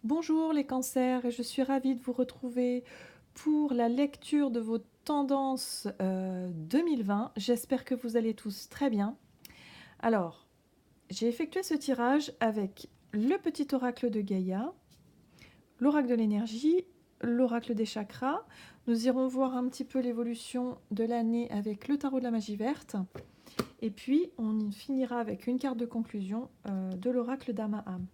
Bonjour les cancers, et je suis ravie de vous retrouver pour la lecture de vos tendances 2020. J'espère que vous allez tous très bien. Alors, j'ai effectué ce tirage avec le petit oracle de Gaïa, l'oracle de l'énergie, l'oracle des chakras. Nous irons voir un petit peu l'évolution de l'année avec le tarot de la magie verte. Et puis, on finira avec une carte de conclusion de l'oracle d'Amaham.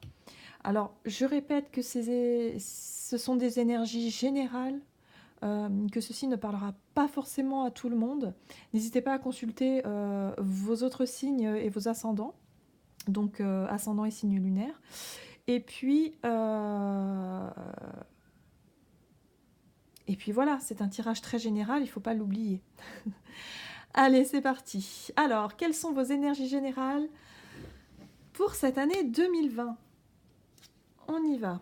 Alors, je répète que ce sont des énergies générales, que ceci ne parlera pas forcément à tout le monde. N'hésitez pas à consulter vos autres signes et vos ascendants, donc ascendant et signes lunaires. Et puis voilà, c'est un tirage très général, il ne faut pas l'oublier. Allez, c'est parti. Alors, quelles sont vos énergies générales pour cette année 2020 ? On y va.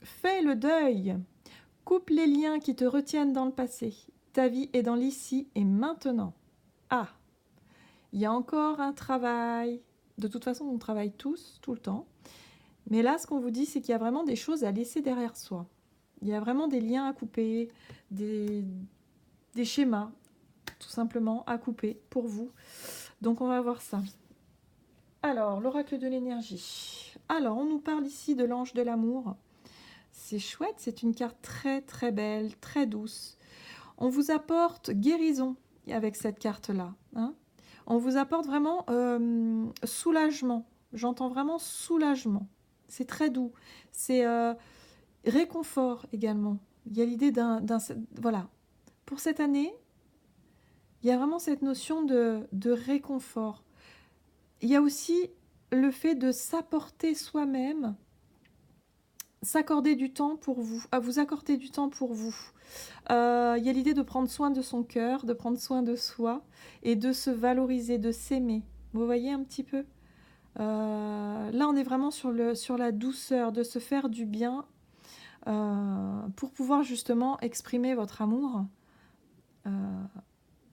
Fais le deuil. Coupe les liens qui te retiennent dans le passé. Ta vie est dans l'ici et maintenant. Ah, il y a encore un travail. De toute façon, on travaille tous, tout le temps. Mais là, ce qu'on vous dit, c'est qu'il y a vraiment des choses à laisser derrière soi. Il y a vraiment des liens à couper, des schémas, tout simplement, à couper pour vous. Donc, on va voir ça. Alors, l'oracle de l'énergie. Alors, on nous parle ici de l'ange de l'amour. C'est chouette, c'est une carte très très belle, très douce. On vous apporte guérison avec cette carte-là. Hein. On vous apporte vraiment soulagement. J'entends vraiment soulagement. C'est très doux. C'est réconfort également. Il y a l'idée d'un... Voilà. Pour cette année, il y a vraiment cette notion de réconfort. Il y a aussi le fait de s'apporter soi-même, s'accorder du temps pour vous, à vous accorder du temps pour vous. Il y a l'idée de prendre soin de son cœur, de prendre soin de soi et de se valoriser, de s'aimer. Vous voyez un petit peu là, on est vraiment sur la douceur, de se faire du bien pour pouvoir justement exprimer votre amour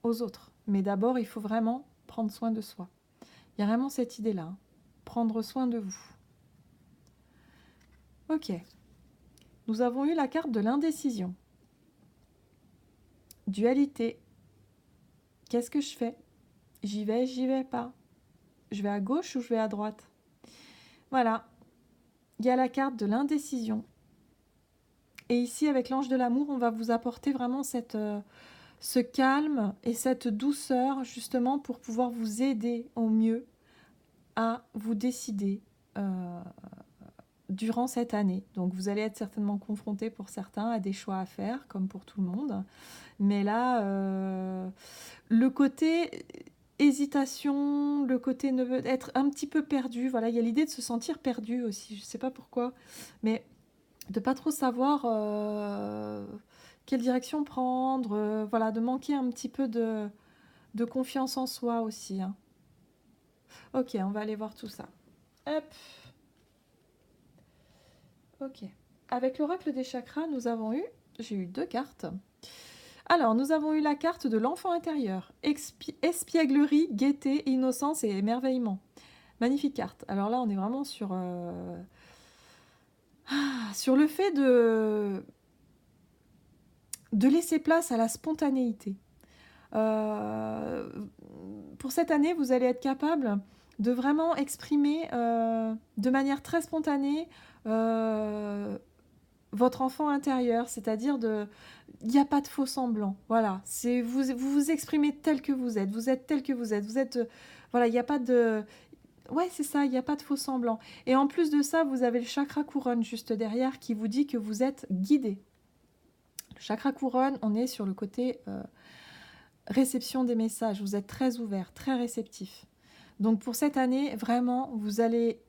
aux autres. Mais d'abord, il faut vraiment prendre soin de soi. Il y a vraiment cette idée-là, hein. Prendre soin de vous. Ok. Nous avons eu la carte de l'indécision. Dualité. Qu'est-ce que je fais ? J'y vais pas. Je vais à gauche ou je vais à droite ? Voilà. Il y a la carte de l'indécision. Et ici, avec l'ange de l'amour, on va vous apporter vraiment ce calme et cette douceur, justement, pour pouvoir vous aider au mieux à vous décider durant cette année. Donc, vous allez être certainement confrontés pour certains à des choix à faire, comme pour tout le monde. Mais là, le côté hésitation, le côté être un petit peu perdu, voilà, il y a l'idée de se sentir perdu aussi, je ne sais pas pourquoi, mais de pas trop savoir quelle direction prendre, voilà, de manquer un petit peu de confiance en soi aussi. Hein. Ok, on va aller voir tout ça. Hop. Ok. Avec l'oracle des chakras, j'ai eu 2 cartes. Alors, nous avons eu la carte de l'enfant intérieur. Espièglerie, gaieté, innocence et émerveillement. Magnifique carte. Alors là, on est vraiment sur le fait de laisser place à la spontanéité. Pour cette année, vous allez être capable de vraiment exprimer de manière très spontanée votre enfant intérieur, c'est-à-dire il n'y a pas de faux semblant. Voilà, vous vous exprimez tel que vous êtes tel que vous êtes, voilà, il n'y a pas de... Ouais, c'est ça, il n'y a pas de faux semblant. Et en plus de ça, vous avez le chakra couronne juste derrière qui vous dit que vous êtes guidé. Le chakra couronne, on est sur le côté réception des messages. Vous êtes très ouvert, très réceptif. Donc pour cette année, vraiment, vous allez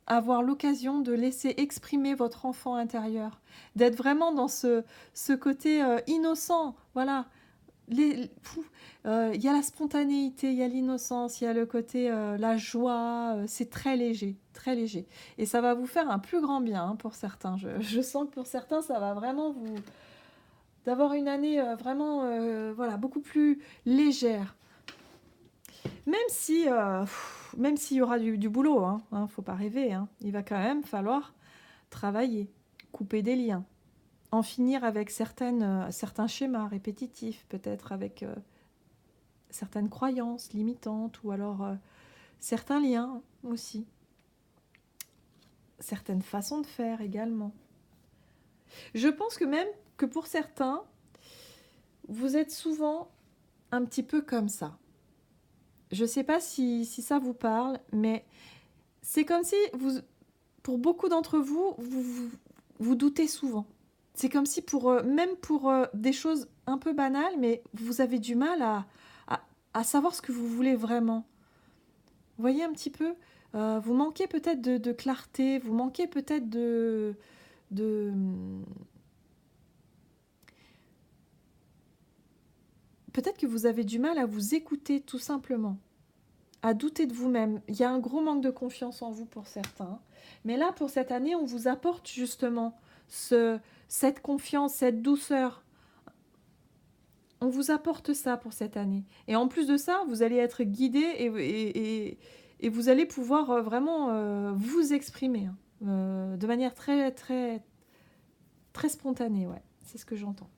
avoir l'occasion de laisser exprimer votre enfant intérieur, d'être vraiment dans ce côté innocent. Voilà. Il y a la spontanéité, il y a l'innocence, il y a le côté la joie, c'est très léger, très léger. Et ça va vous faire un plus grand bien hein, pour certains. Je sens que pour certains, ça va vraiment vous... d'avoir une année vraiment voilà, beaucoup plus légère. Même s'il y aura du boulot, hein, faut pas rêver. Hein, il va quand même falloir travailler, couper des liens, en finir avec certains schémas répétitifs, peut-être avec certaines croyances limitantes, ou alors certains liens aussi, certaines façons de faire également. Je pense que même que pour certains, vous êtes souvent un petit peu comme ça. Je ne sais pas si ça vous parle, mais c'est comme si, pour beaucoup d'entre vous, vous doutez souvent. C'est comme si, même pour des choses un peu banales, mais vous avez du mal à savoir ce que vous voulez vraiment. Vous voyez un petit peu, vous manquez peut-être de clarté, vous manquez peut-être de peut-être que vous avez du mal à vous écouter tout simplement, à douter de vous-même. Il y a un gros manque de confiance en vous pour certains. Mais là, pour cette année, on vous apporte justement cette confiance, cette douceur. On vous apporte ça pour cette année. Et en plus de ça, vous allez être guidé et vous allez pouvoir vraiment vous exprimer de manière très, très, très spontanée. Ouais, c'est ce que j'entends.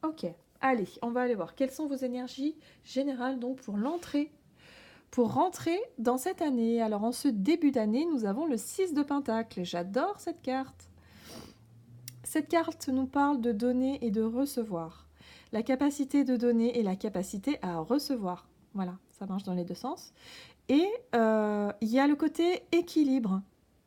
Ok, allez, on va aller voir. Quelles sont vos énergies générales donc pour rentrer dans cette année? Alors en ce début d'année, nous avons le 6 de Pentacle. J'adore cette carte. Cette carte nous parle de donner et de recevoir. La capacité de donner et la capacité à recevoir. Voilà, ça marche dans les deux sens. Et il y a le côté équilibre.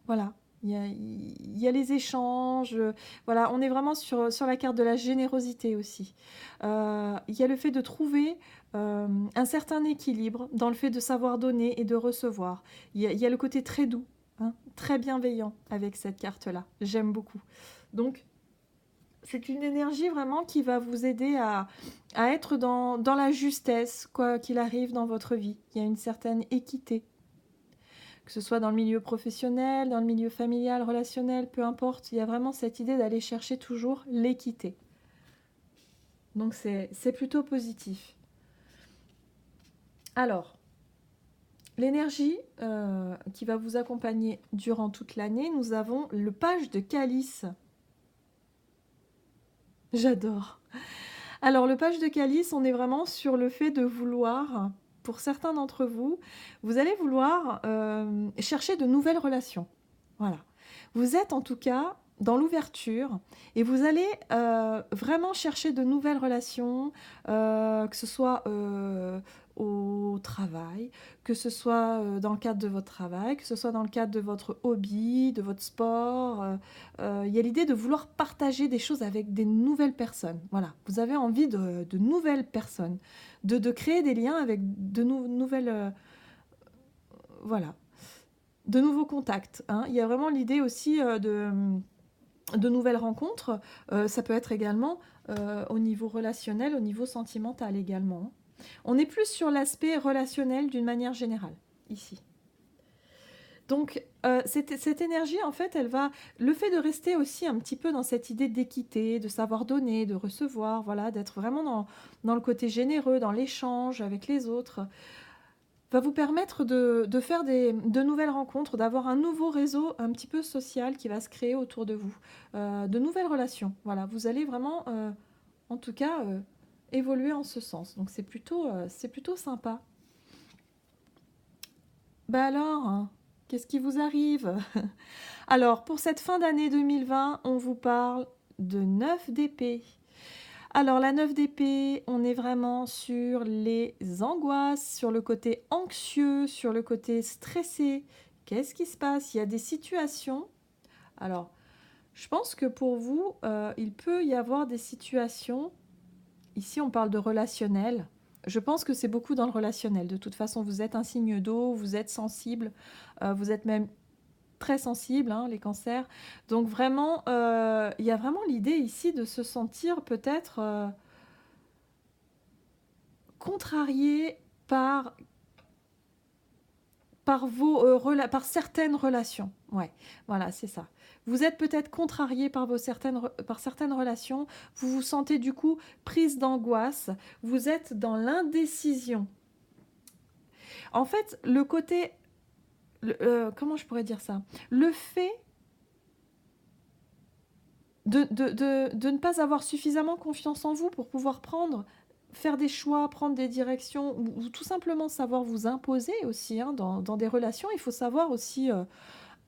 Voilà, il y a les échanges. Voilà, on est vraiment sur la carte de la générosité aussi. Il y a le fait de trouver un certain équilibre dans le fait de savoir donner et de recevoir. Il y a le côté très doux, hein, très bienveillant avec cette carte-là. J'aime beaucoup. Donc, c'est une énergie vraiment qui va vous aider à être dans la justesse, quoi qu'il arrive dans votre vie. Il y a une certaine équité. Que ce soit dans le milieu professionnel, dans le milieu familial, relationnel, peu importe, il y a vraiment cette idée d'aller chercher toujours l'équité. Donc c'est plutôt positif. Alors, l'énergie qui va vous accompagner durant toute l'année, nous avons le page de calice. J'adore. Alors, le page de calice, on est vraiment sur le fait de vouloir, pour certains d'entre vous, vous allez vouloir chercher de nouvelles relations. Voilà. Vous êtes en tout cas dans l'ouverture et vous allez vraiment chercher de nouvelles relations, que ce soit au travail, que ce soit dans le cadre de votre travail, que ce soit dans le cadre de votre hobby, de votre sport. Il y a l'idée de vouloir partager des choses avec des nouvelles personnes. Voilà, vous avez envie de nouvelles personnes, de créer des liens avec de nouvelles... voilà, de nouveaux contacts. Hein. Il y a vraiment l'idée aussi de nouvelles rencontres. Ça peut être également au niveau relationnel, au niveau sentimental également. On est plus sur l'aspect relationnel d'une manière générale, ici. Donc, cette énergie, en fait, le fait de rester aussi un petit peu dans cette idée d'équité, de savoir donner, de recevoir, voilà, d'être vraiment dans le côté généreux, dans l'échange avec les autres, va vous permettre de faire de nouvelles rencontres, d'avoir un nouveau réseau un petit peu social qui va se créer autour de vous, de nouvelles relations. Voilà, vous allez vraiment, en tout cas, évoluer en ce sens. Donc c'est plutôt sympa. Bah alors, hein, qu'est-ce qui vous arrive? Alors, pour cette fin d'année 2020, on vous parle de 9 d'épée. Alors, la 9 d'épée, on est vraiment sur les angoisses, sur le côté anxieux, sur le côté stressé. Qu'est-ce qui se passe? Il y a des situations. Alors, je pense que pour vous, il peut y avoir des situations. Ici, on parle de relationnel. Je pense que c'est beaucoup dans le relationnel. De toute façon, vous êtes un signe d'eau, vous êtes sensible, vous êtes même très sensibles, hein, les cancers. Donc vraiment, il y a vraiment l'idée ici de se sentir peut-être contrarié par certaines relations. Ouais, voilà, c'est ça. Vous êtes peut-être contrarié par certaines relations. Vous vous sentez du coup prise d'angoisse. Vous êtes dans l'indécision. En fait, le côté... comment je pourrais dire ça? Le fait de ne pas avoir suffisamment confiance en vous pour pouvoir faire des choix, prendre des directions, ou tout simplement savoir vous imposer aussi, hein, dans des relations. Il faut savoir aussi,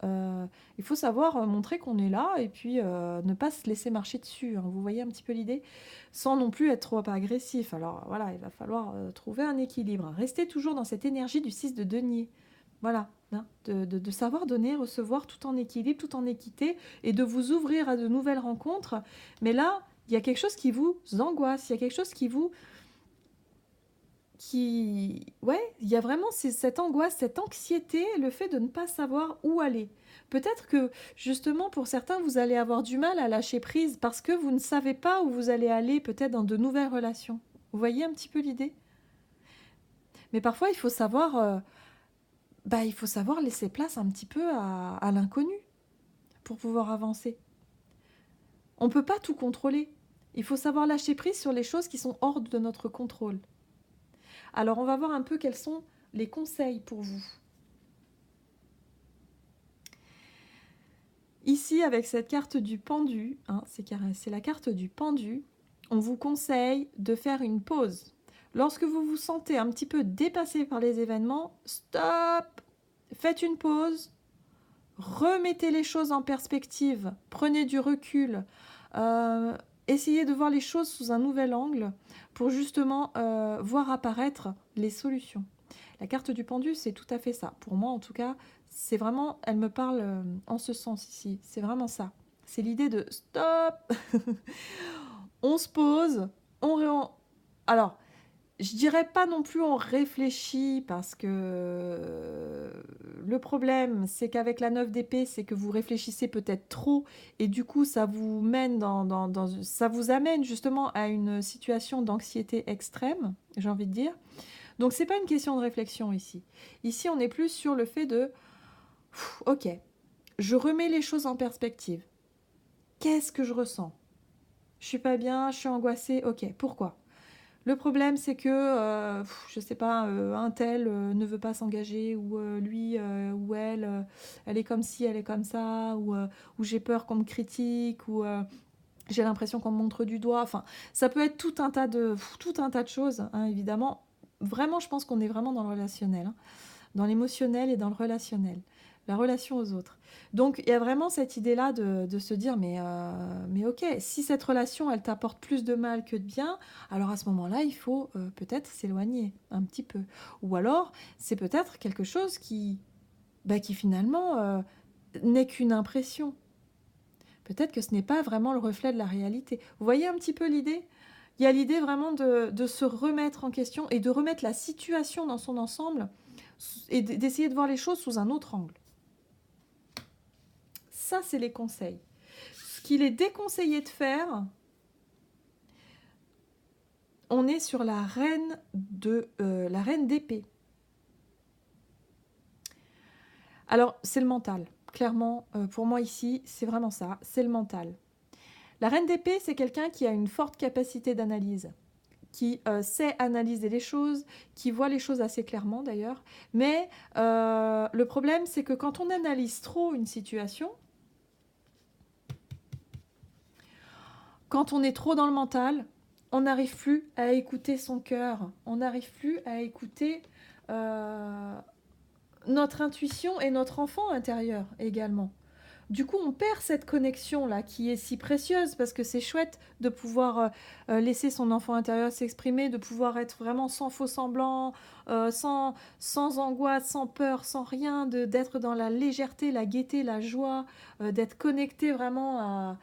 montrer qu'on est là et puis ne pas se laisser marcher dessus, hein. Vous voyez un petit peu l'idée? Sans non plus être trop agressif. Alors voilà, il va falloir trouver un équilibre. Restez toujours dans cette énergie du 6 de denier. Voilà, hein, de savoir donner, recevoir tout en équilibre, tout en équité, et de vous ouvrir à de nouvelles rencontres. Mais là, il y a quelque chose qui vous angoisse, il y a quelque chose ouais, il y a vraiment cette angoisse, cette anxiété, le fait de ne pas savoir où aller. Peut-être que, justement, pour certains, vous allez avoir du mal à lâcher prise parce que vous ne savez pas où vous allez aller, peut-être dans de nouvelles relations. Vous voyez un petit peu l'idée? Mais parfois, il faut savoir laisser place un petit peu à l'inconnu pour pouvoir avancer. On ne peut pas tout contrôler. Il faut savoir lâcher prise sur les choses qui sont hors de notre contrôle. Alors, on va voir un peu quels sont les conseils pour vous. Ici, avec cette carte du pendu, hein, c'est la carte du pendu, on vous conseille de faire une pause. Lorsque vous vous sentez un petit peu dépassé par les événements, stop! Faites une pause, remettez les choses en perspective, prenez du recul, essayez de voir les choses sous un nouvel angle pour justement voir apparaître les solutions. La carte du pendu, c'est tout à fait ça. Pour moi, en tout cas, c'est vraiment, elle me parle en ce sens ici. C'est vraiment ça. C'est l'idée de stop. On se pose, alors, je dirais pas non plus on réfléchit parce que le problème, c'est qu'avec la 9 d'épée, c'est que vous réfléchissez peut-être trop et du coup, ça vous mène ça vous amène justement à une situation d'anxiété extrême, j'ai envie de dire. Donc, c'est pas une question de réflexion ici. Ici, on est plus sur le fait de ok, je remets les choses en perspective. Qu'est-ce que je ressens? Je suis pas bien, je suis angoissée. Ok, pourquoi? Le problème, c'est que, je sais pas, un tel ne veut pas s'engager, ou lui ou elle, elle est comme ci, elle est comme ça, ou j'ai peur qu'on me critique, ou j'ai l'impression qu'on me montre du doigt. Enfin, ça peut être tout un tas de choses, hein, évidemment. Vraiment, je pense qu'on est vraiment dans le relationnel, hein, dans l'émotionnel et dans le relationnel, la relation aux autres. Donc, il y a vraiment cette idée-là de se dire, mais ok, si cette relation, elle t'apporte plus de mal que de bien, alors à ce moment-là, il faut peut-être s'éloigner un petit peu. Ou alors, c'est peut-être quelque chose qui finalement n'est qu'une impression. Peut-être que ce n'est pas vraiment le reflet de la réalité. Vous voyez un petit peu l'idée? Il y a l'idée vraiment de se remettre en question et de remettre la situation dans son ensemble et d'essayer de voir les choses sous un autre angle. Ça, c'est les conseils. Ce qu'il est déconseillé de faire, on est sur la reine d'épée. Alors, c'est le mental. Clairement, pour moi ici, c'est vraiment ça, c'est le mental. La reine d'épée, c'est quelqu'un qui a une forte capacité d'analyse, qui sait analyser les choses, qui voit les choses assez clairement d'ailleurs. Mais le problème, c'est que quand on analyse trop une situation, quand on est trop dans le mental, on n'arrive plus à écouter son cœur, on n'arrive plus à écouter notre intuition et notre enfant intérieur également. Du coup, on perd cette connexion-là qui est si précieuse parce que c'est chouette de pouvoir laisser son enfant intérieur s'exprimer, de pouvoir être vraiment sans faux semblant, sans angoisse, sans peur, sans rien, d'être dans la légèreté, la gaieté, la joie, d'être connecté vraiment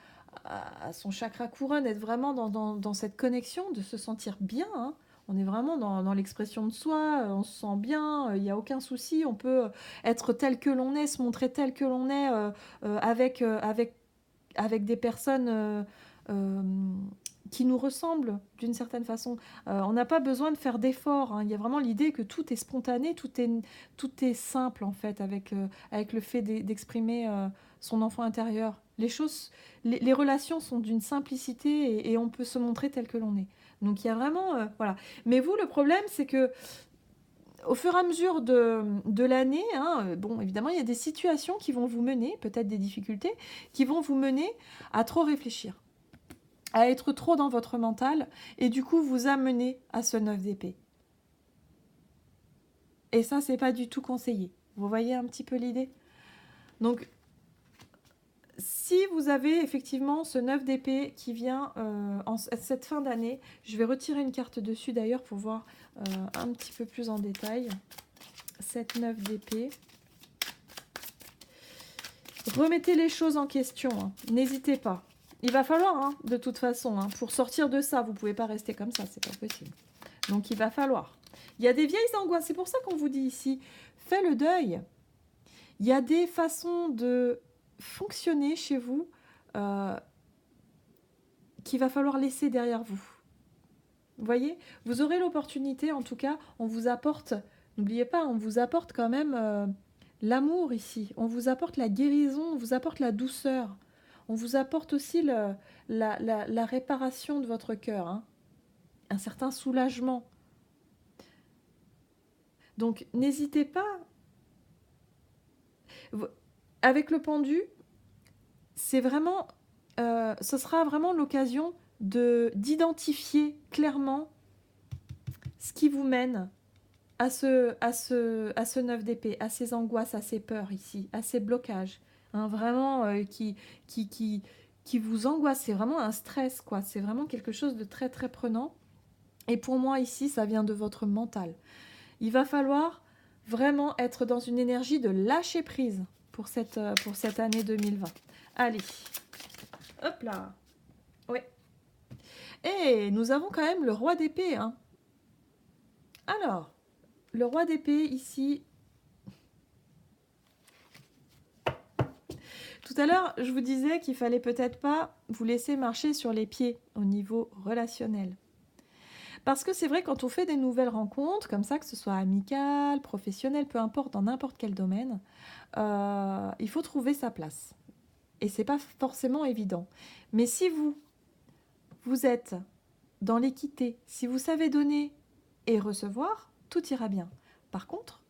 à son chakra couronne, d'être vraiment dans cette connexion, de se sentir bien, hein. On est vraiment dans l'expression de soi, on se sent bien, il n'y a aucun souci, on peut être tel que l'on est, se montrer tel que l'on est avec des personnes qui nous ressemblent d'une certaine façon. On n'a pas besoin de faire d'efforts, hein. Il y a vraiment l'idée que tout est spontané, tout est simple en fait avec le fait d'exprimer son enfant intérieur. Les relations sont d'une simplicité et on peut se montrer tel que l'on est. Donc il y a vraiment... voilà. Mais vous, le problème, c'est que au fur et à mesure de l'année, hein, bon, évidemment, il y a des situations qui vont vous mener, peut-être des difficultés, qui vont vous mener à trop réfléchir, à être trop dans votre mental, et du coup vous amener à ce 9 d'épée. Et ça, c'est pas du tout conseillé. Vous voyez un petit peu l'idée? Donc, si vous avez effectivement ce 9 d'épée qui vient en cette fin d'année, je vais retirer une carte dessus d'ailleurs pour voir un petit peu plus en détail. Cette 9 d'épée. Remettez les choses en question, hein. N'hésitez pas. Il va falloir, hein, de toute façon, hein, pour sortir de ça, vous ne pouvez pas rester comme ça, c'est pas possible. Donc il va falloir. Il y a des vieilles angoisses, c'est pour ça qu'on vous dit ici, fais le deuil. Il y a des façons de fonctionner chez vous qu'il va falloir laisser derrière vous. Vous voyez, vous aurez l'opportunité, en tout cas, on vous apporte, n'oubliez pas, on vous apporte quand même l'amour ici, on vous apporte la guérison, on vous apporte la douceur, on vous apporte aussi la réparation de votre cœur, hein, un certain soulagement. Donc, n'hésitez pas. Avec le pendu, c'est vraiment, ce sera vraiment l'occasion d'identifier clairement ce qui vous mène à ce 9 d'épée, à ces angoisses, à ces peurs ici, à ces blocages, hein, vraiment qui vous angoisse. C'est vraiment un stress, quoi. C'est vraiment quelque chose de très très prenant. Et pour moi ici, ça vient de votre mental. Il va falloir vraiment être dans une énergie de lâcher prise pour cette année 2020. Allez, hop là. Oui. Et nous avons quand même le roi d'épée, hein. Alors, le roi d'épée ici. Tout à l'heure, je vous disais qu'il fallait peut-être pas vous laisser marcher sur les pieds au niveau relationnel. Parce que c'est vrai, quand on fait des nouvelles rencontres, comme ça, que ce soit amicales, professionnelles, peu importe, dans n'importe quel domaine, il faut trouver sa place. Et c'est pas forcément évident. Mais si vous êtes dans l'équité, si vous savez donner et recevoir, tout ira bien. Par contre,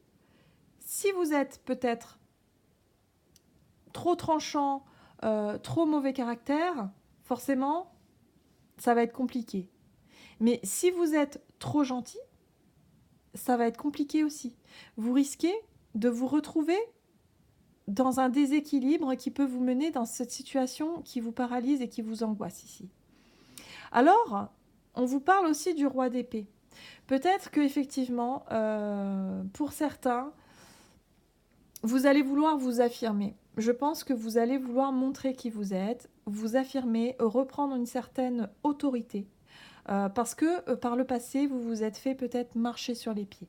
si vous êtes peut-être trop tranchant, trop mauvais caractère, forcément, ça va être compliqué. Mais si vous êtes trop gentil, ça va être compliqué aussi. Vous risquez de vous retrouver dans un déséquilibre qui peut vous mener dans cette situation qui vous paralyse et qui vous angoisse ici. Alors, on vous parle aussi du roi d'épée. Peut-être qu'effectivement, pour certains, vous allez vouloir vous affirmer. Je pense que vous allez vouloir montrer qui vous êtes, vous affirmer, reprendre une certaine autorité. Parce que par le passé, vous vous êtes fait peut-être marcher sur les pieds.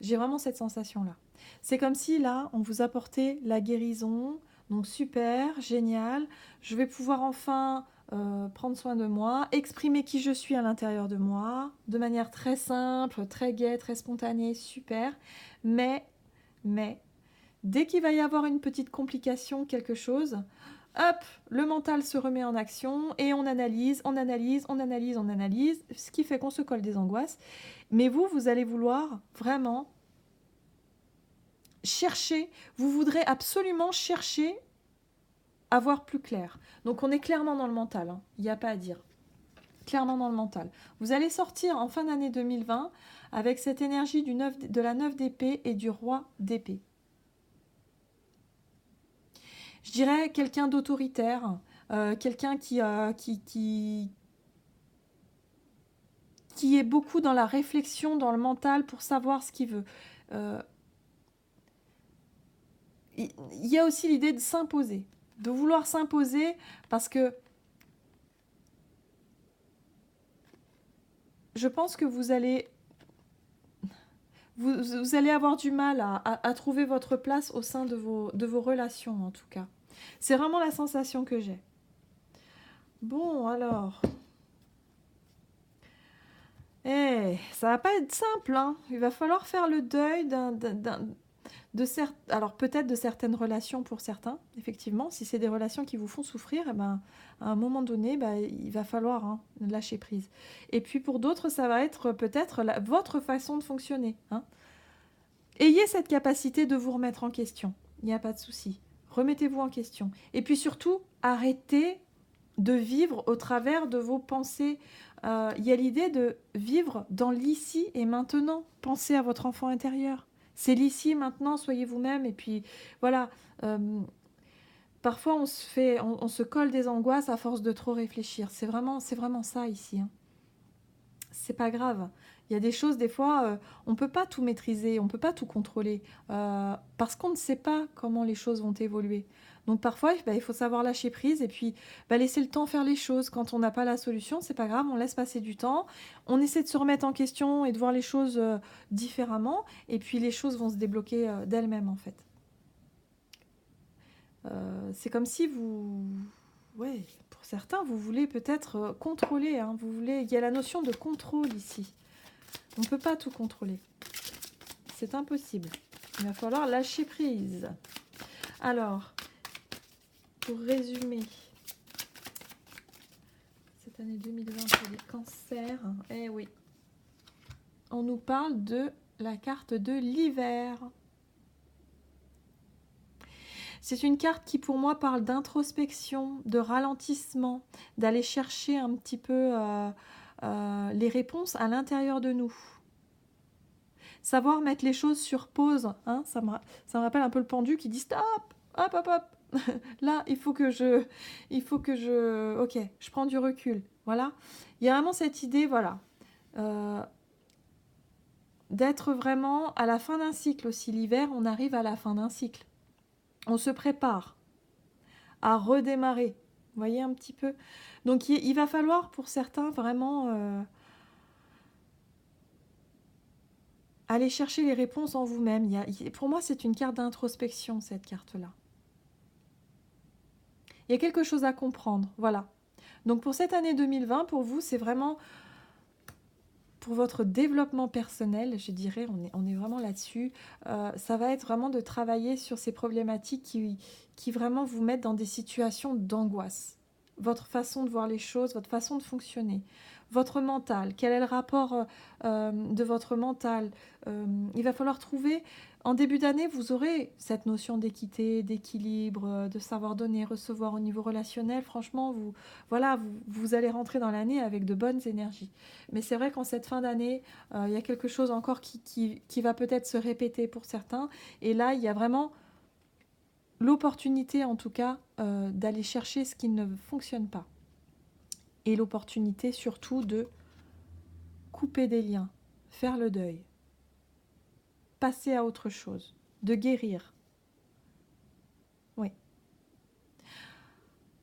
J'ai vraiment cette sensation-là. C'est comme si là, on vous apportait la guérison. Donc super, génial. Je vais pouvoir enfin prendre soin de moi, exprimer qui je suis à l'intérieur de moi, de manière très simple, très gaie, très spontanée, super. Mais, dès qu'il va y avoir une petite complication, quelque chose, hop, le mental se remet en action et on analyse, ce qui fait qu'on se colle des angoisses. Mais vous allez vouloir vraiment chercher, vous voudrez absolument chercher à voir plus clair. Donc on est clairement dans le mental, hein. Il n'y a pas à dire. Clairement dans le mental. Vous allez sortir en fin d'année 2020 avec cette énergie de la 9 d'épée et du roi d'épée. Je dirais quelqu'un d'autoritaire, quelqu'un qui est beaucoup dans la réflexion, dans le mental pour savoir ce qu'il veut. Il y a aussi l'idée de s'imposer, de vouloir s'imposer parce que je pense que vous allez avoir du mal à trouver votre place au sein de vos relations, en tout cas. C'est vraiment la sensation que j'ai. Bon, alors. Ça va pas être simple, hein. Il va falloir faire le deuil alors peut-être de certaines relations pour certains, effectivement. Si c'est des relations qui vous font souffrir, eh ben, à un moment donné, il va falloir lâcher prise. Et puis pour d'autres, ça va être peut-être votre façon de fonctionner, hein. Ayez cette capacité de vous remettre en question. Il n'y a pas de souci. Remettez-vous en question. Et puis surtout, arrêtez de vivre au travers de vos pensées. Il y a l'idée de vivre dans l'ici et maintenant. Pensez à votre enfant intérieur. C'est l'ici, maintenant, soyez vous-même. Et puis, voilà. Parfois, on se colle des angoisses à force de trop réfléchir. C'est vraiment ça ici. Hein. C'est pas grave. Il y a des choses, des fois, on ne peut pas tout maîtriser, on ne peut pas tout contrôler, parce qu'on ne sait pas comment les choses vont évoluer. Donc parfois, il faut savoir lâcher prise et puis laisser le temps faire les choses. Quand on n'a pas la solution, c'est pas grave, on laisse passer du temps, on essaie de se remettre en question et de voir les choses différemment, et puis les choses vont se débloquer d'elles-mêmes en fait. C'est comme si ouais, pour certains, vous voulez peut-être contrôler, hein, il y a la notion de contrôle ici. On ne peut pas tout contrôler. C'est impossible. Il va falloir lâcher prise. Alors, pour résumer, cette année 2020 pour les cancers, eh oui, on nous parle de la carte de l'hiver. C'est une carte qui pour moi parle d'introspection, de ralentissement, d'aller chercher un petit peu les réponses à l'intérieur de nous. Savoir mettre les choses sur pause, hein, ça me rappelle un peu le pendu qui dit stop, hop, hop, hop. Là, il faut que je, ok, je prends du recul, voilà. Il y a vraiment cette idée, voilà, d'être vraiment à la fin d'un cycle aussi. L'hiver, on arrive à la fin d'un cycle. On se prépare à redémarrer, vous voyez un petit peu. Donc, il va falloir pour certains vraiment aller chercher les réponses en vous-même. Pour moi, c'est une carte d'introspection, cette carte-là. Il y a quelque chose à comprendre, voilà. Donc pour cette année 2020, pour vous, c'est vraiment pour votre développement personnel, je dirais, on est vraiment là-dessus. Ça va être vraiment de travailler sur ces problématiques qui vraiment vous mettent dans des situations d'angoisse. Votre façon de voir les choses, votre façon de fonctionner, votre mental, quel est le rapport de votre mental. Il va falloir trouver, en début d'année, vous aurez cette notion d'équité, d'équilibre, de savoir donner, recevoir au niveau relationnel. Franchement, vous allez rentrer dans l'année avec de bonnes énergies. Mais c'est vrai qu'en cette fin d'année, il y a quelque chose encore qui va peut-être se répéter pour certains. Et là, il y a vraiment l'opportunité, en tout cas, d'aller chercher ce qui ne fonctionne pas. Et l'opportunité surtout de couper des liens, faire le deuil, passer à autre chose, de guérir. Oui.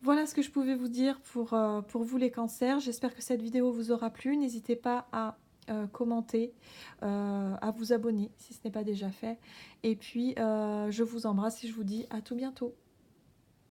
Voilà ce que je pouvais vous dire pour vous les cancers. J'espère que cette vidéo vous aura plu. N'hésitez pas à commenter, à vous abonner si ce n'est pas déjà fait. Et puis, je vous embrasse et je vous dis à tout bientôt.